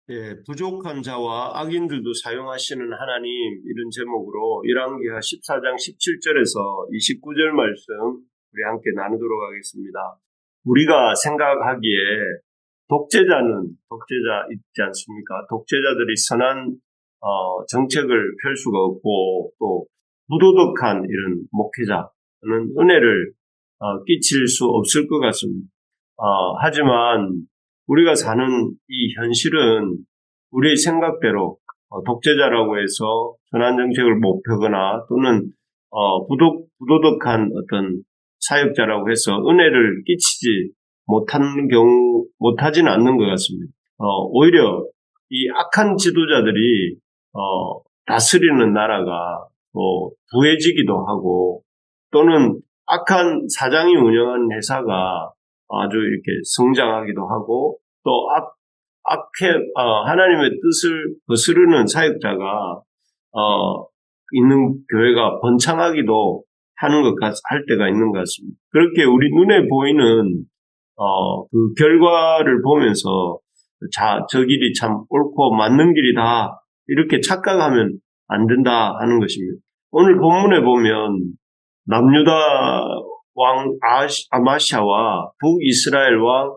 예, 부족한 자와 악인들도 사용하시는 하나님 이런 제목으로 열왕기하 14장 17절에서 29절 말씀 우리 함께 나누도록 하겠습니다. 우리가 생각하기에 독재자 있지 않습니까? 독재자들이 선한 정책을 펼 수가 없고 또 부도덕한 이런 목회자는 은혜를 끼칠 수 없을 것 같습니다. 하지만 우리가 사는 이 현실은 우리의 생각대로 독재자라고 해서 선한 정책을 못 펴거나 또는 부도덕한 어떤 사역자라고 해서 은혜를 끼치지 못하지는 않는 것 같습니다. 오히려 이 악한 지도자들이 다스리는 나라가 부해지기도 하고 또는 악한 사장이 운영하는 회사가 아주 이렇게 성장하기도 하고 또 하나님의 뜻을 거스르는 사역자가 있는 교회가 번창하기도 할 때가 있는 것 같습니다. 그렇게 우리 눈에 보이는 그 결과를 보면서 저 길이 참 옳고 맞는 길이다 이렇게 착각하면 안 된다 하는 것입니다. 오늘 본문에 보면 남유다 왕 아마샤와 북이스라엘 왕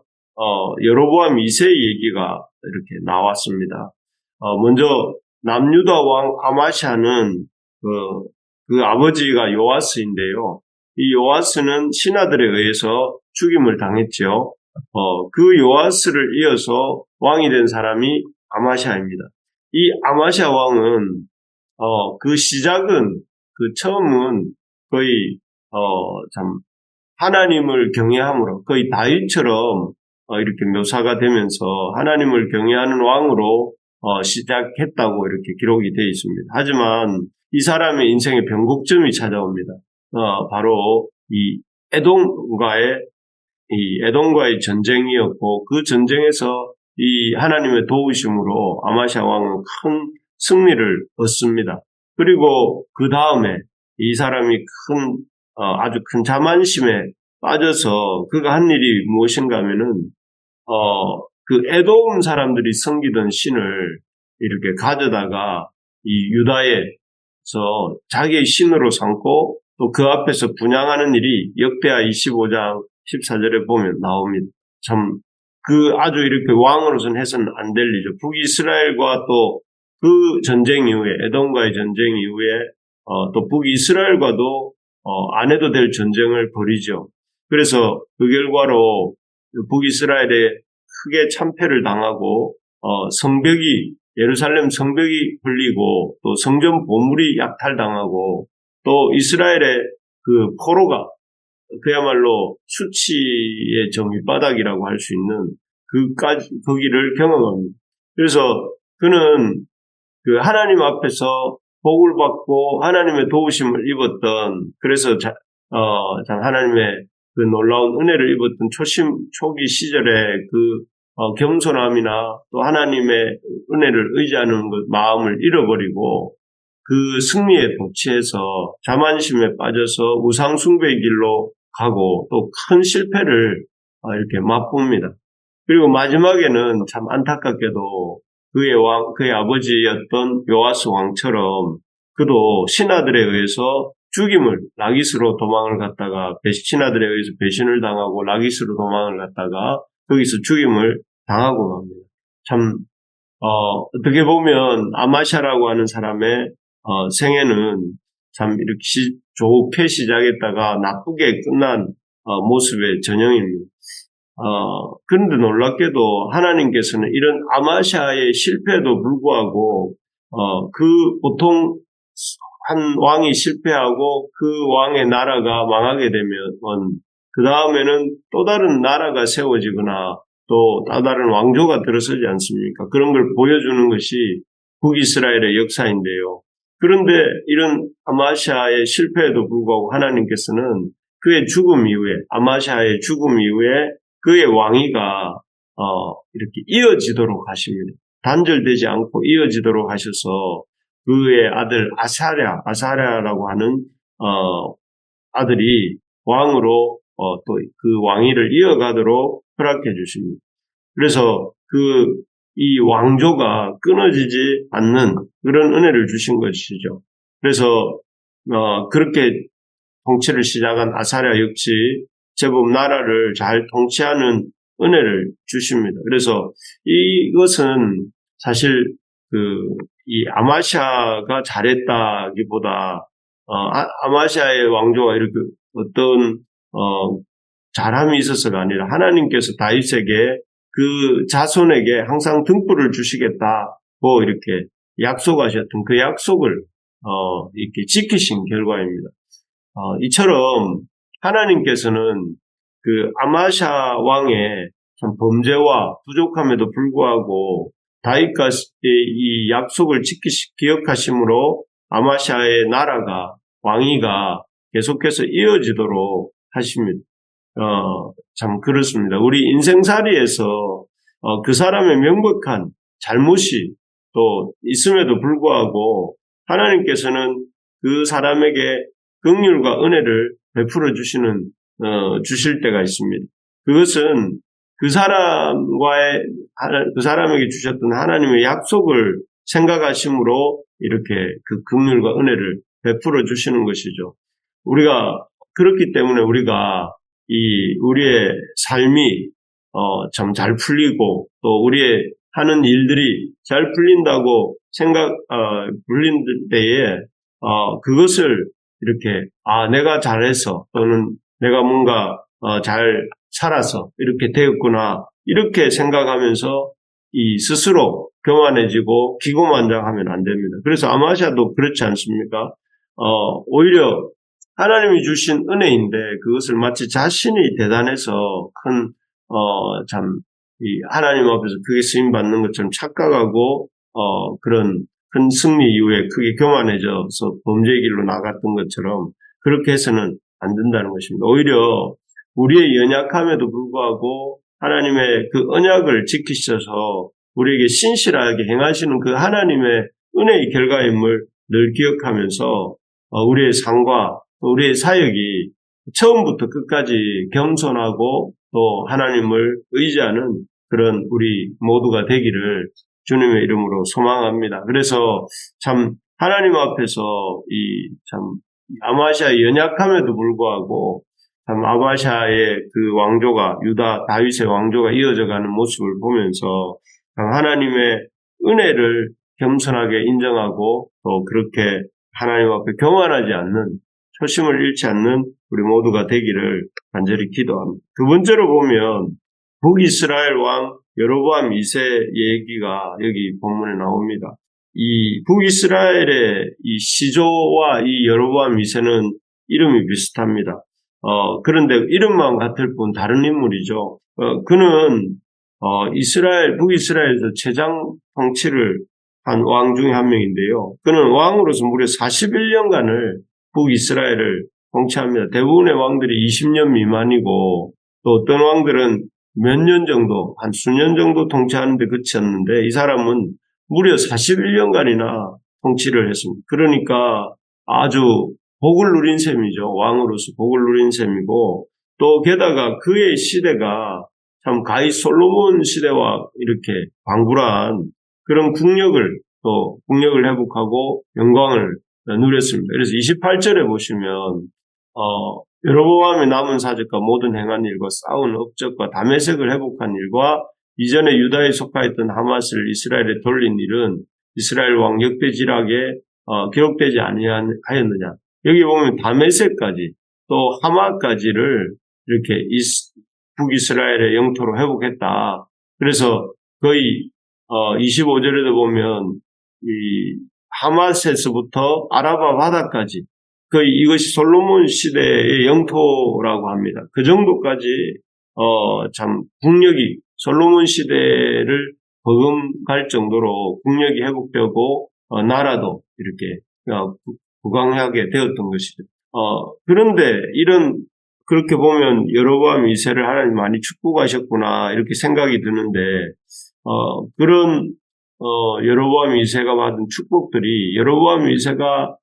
여로보암 2세의 얘기가 이렇게 나왔습니다. 먼저 남유다 왕 아마샤는 그 아버지가 요아스인데요. 이 요아스는 신하들에 의해서 죽임을 당했죠. 그 요아스를 이어서 왕이 된 사람이 아마샤입니다. 이 아마샤 왕은 처음은 거의 참 하나님을 경외함으로 거의 다윗처럼 이렇게 묘사가 되면서 하나님을 경외하는 왕으로 시작했다고 이렇게 기록이 되어 있습니다. 하지만 이 사람의 인생에 변곡점이 찾아옵니다. 바로 에돔과의 전쟁이었고 그 전쟁에서 이 하나님의 도우심으로 아마샤 왕은 큰 승리를 얻습니다. 그리고 그 다음에 이 사람이 아주 큰 자만심에 빠져서 그가 한 일이 무엇인가 하면은 그 에돔 사람들이 섬기던 신을 이렇게 가져다가 이 유다에서 자기의 신으로 삼고 또 그 앞에서 분향하는 일이 역대하 25장 14절에 보면 나옵니다. 참 아주 이렇게 왕으로서는 해서는 안 될 일이죠. 북이스라엘과 또 그 전쟁 이후에 에돔과의 전쟁 이후에 또 북이스라엘과도 안 해도 될 전쟁을 벌이죠. 그래서 그 결과로 북이스라엘에 크게 참패를 당하고 예루살렘 성벽이 불리고 또 성전 보물이 약탈당하고 또 이스라엘의 그 포로가 그야말로 수치의 밑바닥이라고 할 수 있는 거기를 경험합니다. 그래서 그는 그 하나님 앞에서 복을 받고 하나님의 도우심을 입었던 그래서 하나님의 그 놀라운 은혜를 입었던 초기 시절에 겸손함이나 또 하나님의 은혜를 의지하는 마음을 잃어버리고 그 승리에 도취해서 자만심에 빠져서 우상숭배의 길로 가고 또 큰 실패를 이렇게 맛봅니다. 그리고 마지막에는 참 안타깝게도 그의 아버지였던 요아스 왕처럼 그도 신하들에 의해서 라기스로 도망을 갔다가 신하들에 의해서 배신을 당하고 라기스로 도망을 갔다가 거기서 죽임을 당하고 맙니다. 참 어떻게 보면 아마샤라고 하는 사람의 생애는 참 이렇게 좋게 시작했다가 나쁘게 끝난 모습의 전형입니다. 그런데 놀랍게도 하나님께서는 이런 아마샤의 실패에도 불구하고 보통 한 왕이 실패하고 그 왕의 나라가 망하게 되면 그 다음에는 또 다른 나라가 세워지거나 또 다른 왕조가 들어서지 않습니까? 그런 걸 보여주는 것이 북이스라엘의 역사인데요. 그런데 이런 아마샤의 실패에도 불구하고 하나님께서는 아마샤의 죽음 이후에 그의 왕위가 이렇게 이어지도록 하십니다. 단절되지 않고 이어지도록 하셔서 그의 아들 아사랴라고 하는 아들이 왕으로 또 그 왕위를 이어가도록 허락해 주십니다. 그래서 이 왕조가 끊어지지 않는 그런 은혜를 주신 것이죠. 그래서 그렇게 통치를 시작한 아사랴 역시 제법 나라를 잘 통치하는 은혜를 주십니다. 그래서 이것은 사실 이 아마샤가 잘했다기보다 아마샤의 왕조가 이렇게 어떤 잘함이 있어서가 아니라 하나님께서 다윗에게 그 자손에게 항상 등불을 주시겠다고 이렇게 약속하셨던 그 약속을 이렇게 지키신 결과입니다. 이처럼 하나님께서는 그 아마샤 왕의 참 범죄와 부족함에도 불구하고 다윗과 이 약속을 기억하심으로 아마샤의 나라가 왕위가 계속해서 이어지도록 하십니다. 참 그렇습니다. 우리 인생살이에서 그 사람의 명백한 잘못이 또 있음에도 불구하고 하나님께서는 그 사람에게 긍휼과 은혜를 베풀어 주실 때가 있습니다. 그것은 그 사람에게 주셨던 하나님의 약속을 생각하심으로 이렇게 그 긍휼과 은혜를 베풀어 주시는 것이죠. 그렇기 때문에 우리가 우리의 삶이 참 잘 풀리고 또 우리의 하는 일들이 잘 풀린다고 풀린 때에 그것을 이렇게 내가 잘해서 또는 내가 뭔가 잘 살아서 이렇게 되었구나 이렇게 생각하면서 스스로 교만해지고 기고만장하면 안 됩니다. 그래서 아마샤도 그렇지 않습니까? 오히려 하나님이 주신 은혜인데 그것을 마치 자신이 대단해서 하나님 앞에서 크게 쓰임 받는 것처럼 착각하고 그런 큰 승리 이후에 크게 교만해져서 범죄의 길로 나갔던 것처럼 그렇게 해서는 안 된다는 것입니다. 오히려 우리의 연약함에도 불구하고 하나님의 그 언약을 지키셔서 우리에게 신실하게 행하시는 그 하나님의 은혜의 결과임을 늘 기억하면서 우리의 삶과 우리의 사역이 처음부터 끝까지 겸손하고 또 하나님을 의지하는 그런 우리 모두가 되기를 주님의 이름으로 소망합니다. 그래서 참 하나님 앞에서 아마샤의 연약함에도 불구하고 참 아마샤의 그 왕조가 유다 다윗의 왕조가 이어져가는 모습을 보면서 참 하나님의 은혜를 겸손하게 인정하고 또 그렇게 하나님 앞에 교만하지 않는 초심을 잃지 않는 우리 모두가 되기를 간절히 기도합니다. 두 번째로 보면 북이스라엘 왕 여로보암 2세 얘기가 여기 본문에 나옵니다. 이 북이스라엘의 이 시조와 이 여로보암 2세는 이름이 비슷합니다. 그런데 이름만 같을 뿐 다른 인물이죠. 그는 북이스라엘에서 최장 통치를 한 왕 중에 한 명인데요. 그는 왕으로서 무려 41년간을 북이스라엘을 통치합니다. 대부분의 왕들이 20년 미만이고 또 어떤 왕들은 몇 년 정도, 한 수년 정도 통치하는데 그쳤는데 이 사람은 무려 41년간이나 통치를 했습니다. 그러니까 아주 복을 누린 셈이죠. 왕으로서 복을 누린 셈이고 또 게다가 그의 시대가 참 가히 솔로몬 시대와 이렇게 방불한 그런 국력을 회복하고 영광을 누렸습니다. 그래서 28절에 보시면 여로보암의 남은 사적과 모든 행한 일과 쌓은 업적과 다메섹을 회복한 일과 이전에 유다에 속하였던 하맛을 이스라엘에 돌린 일은 이스라엘 왕 역대지락에 기록되지 아니하였느냐. 여기 보면 다메섹까지 또 하맛까지를 이렇게 북이스라엘의 영토로 회복했다. 그래서 거의 25절에도 보면 이 하맛에서부터 아라바 바다까지 거의 이것이 솔로몬 시대의 영토라고 합니다. 그 정도까지 참 국력이 솔로몬 시대를 버금갈 정도로 국력이 회복되고 나라도 이렇게 부강하게 되었던 것이죠. 그런데 그렇게 보면 여로보암 2세를 하나님 많이 축복하셨구나 이렇게 생각이 드는데 그런 여로보암 2세가 받은 축복들이 여로보암 2세가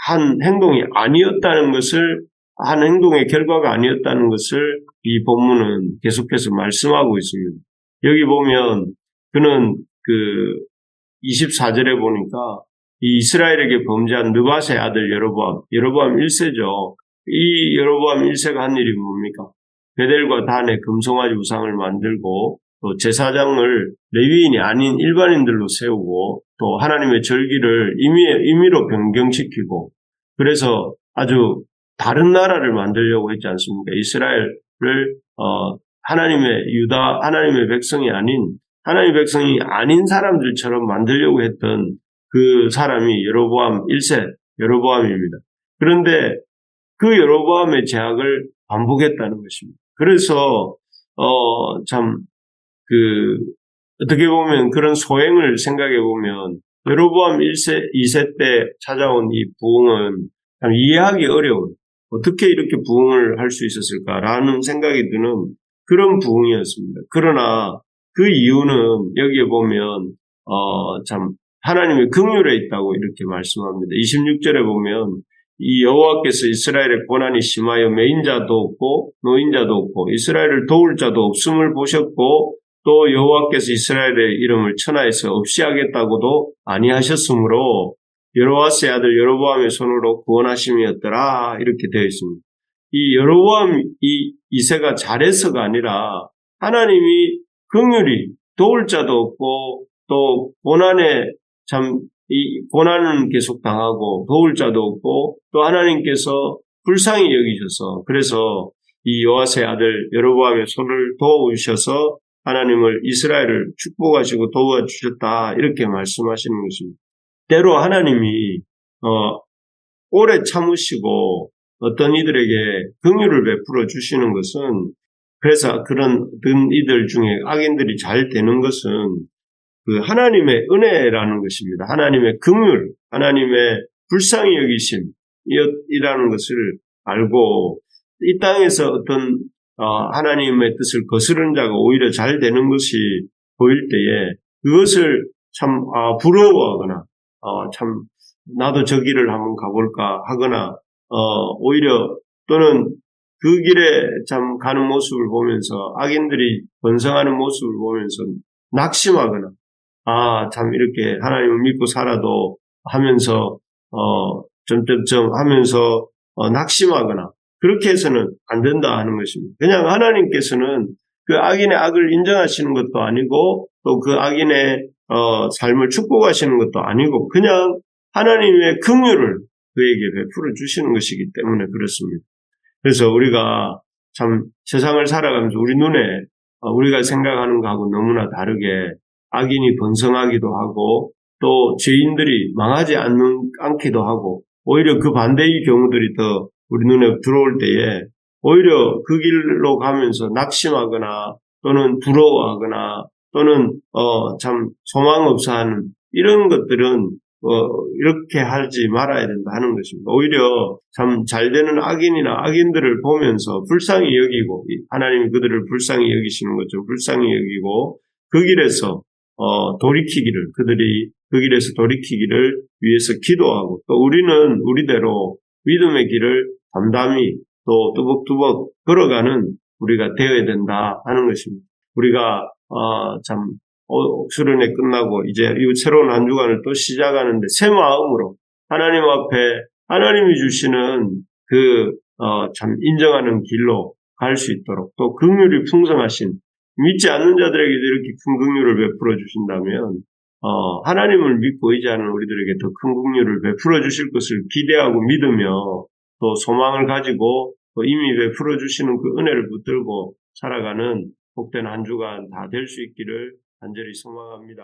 한 행동이 아니었다는 것을 한 행동의 결과가 아니었다는 것을 이 본문은 계속해서 말씀하고 있습니다. 여기 보면 그는 24절에 보니까 이 이스라엘에게 범죄한 느밧의 아들 여로보암 1세죠. 이 여로보암 1세가 한 일이 뭡니까? 베델과 단에 금송아지 우상을 만들고 또 제사장을 레위인이 아닌 일반인들로 세우고 또 하나님의 절기를 임의로 변경시키고 그래서 아주 다른 나라를 만들려고 했지 않습니까? 이스라엘을 하나님의 백성이 아닌 사람들처럼 만들려고 했던 그 사람이 여로보암 1세 여로보암입니다. 그런데 그 여로보암의 죄악을 반복했다는 것입니다. 그래서 어떻게 보면 그런 소행을 생각해 보면 여로보암 1세, 2세 때 찾아온 이 부흥은 참 이해하기 어려운 어떻게 이렇게 부흥을 할 수 있었을까라는 생각이 드는 그런 부흥이었습니다. 그러나 그 이유는 여기에 보면 참 하나님의 긍휼에 있다고 이렇게 말씀합니다. 26절에 보면 이 여호와께서 이스라엘의 고난이 심하여 매인 자도 없고 노인 자도 없고 이스라엘을 도울 자도 없음을 보셨고 또 여호와께서 이스라엘의 이름을 천하에서 없이 하겠다고도 아니하셨으므로 여로아스의 아들 여로보암의 손으로 구원하심이었더라 이렇게 되어 있습니다. 이 여로보암 이 2세가 잘해서가 아니라 하나님이 긍휼히 도울 자도 없고 또 고난은 계속 당하고 도울 자도 없고 또 하나님께서 불쌍히 여기셔서 그래서 이 요아스의 아들 여로보암의 손을 도우셔서 하나님을 이스라엘을 축복하시고 도와주셨다 이렇게 말씀하시는 것입니다. 때로 하나님이 오래 참으시고 어떤 이들에게 긍휼을 베풀어 주시는 것은 그래서 그런 이들 중에 악인들이 잘 되는 것은 그 하나님의 은혜라는 것입니다. 하나님의 긍휼, 하나님의 불쌍히 여기심이라는 것을 알고 이 땅에서 어떤 하나님의 뜻을 거스른 자가 오히려 잘 되는 것이 보일 때에 그것을 참 부러워하거나 참 나도 저 길을 한번 가볼까 하거나 오히려 또는 그 길에 참 가는 모습을 보면서 악인들이 번성하는 모습을 보면서 낙심하거나 참 이렇게 하나님을 믿고 살아도 하면서 하면서 낙심하거나 그렇게 해서는 안 된다 하는 것입니다. 그냥 하나님께서는 그 악인의 악을 인정하시는 것도 아니고 또 그 악인의 삶을 축복하시는 것도 아니고 그냥 하나님의 긍휼을 그에게 베풀어 주시는 것이기 때문에 그렇습니다. 그래서 우리가 참 세상을 살아가면서 우리 눈에 우리가 생각하는 것하고 너무나 다르게 악인이 번성하기도 하고 또 죄인들이 망하지 않기도 하고 오히려 그 반대의 경우들이 더 우리 눈에 들어올 때에 오히려 그 길로 가면서 낙심하거나 또는 부러워하거나 또는 참 소망 없어 하는 이런 것들은 이렇게 하지 말아야 된다 하는 것입니다. 오히려 참 잘되는 악인이나 악인들을 보면서 불쌍히 여기고 하나님이 그들을 불쌍히 여기시는 것처럼 불쌍히 여기고 그 길에서 그들이 그 길에서 돌이키기를 위해서 기도하고 또 우리는 우리대로 믿음의 길을 담담히 또 뚜벅뚜벅 걸어가는 우리가 되어야 된다 하는 것입니다. 우리가 참 수련회 끝나고 이제 이 새로운 한 주간을 또 시작하는데 새 마음으로 하나님 앞에 하나님이 주시는 참 인정하는 길로 갈 수 있도록 또 긍휼이 풍성하신 믿지 않는 자들에게도 이렇게 큰 긍휼을 베풀어 주신다면 하나님을 믿고 의지하는 우리들에게 더 큰 긍휼을 베풀어 주실 것을 기대하고 믿으며 또 소망을 가지고 또 이미 베풀어 주시는 그 은혜를 붙들고 살아가는 복된 한 주간 다 될 수 있기를 간절히 소망합니다.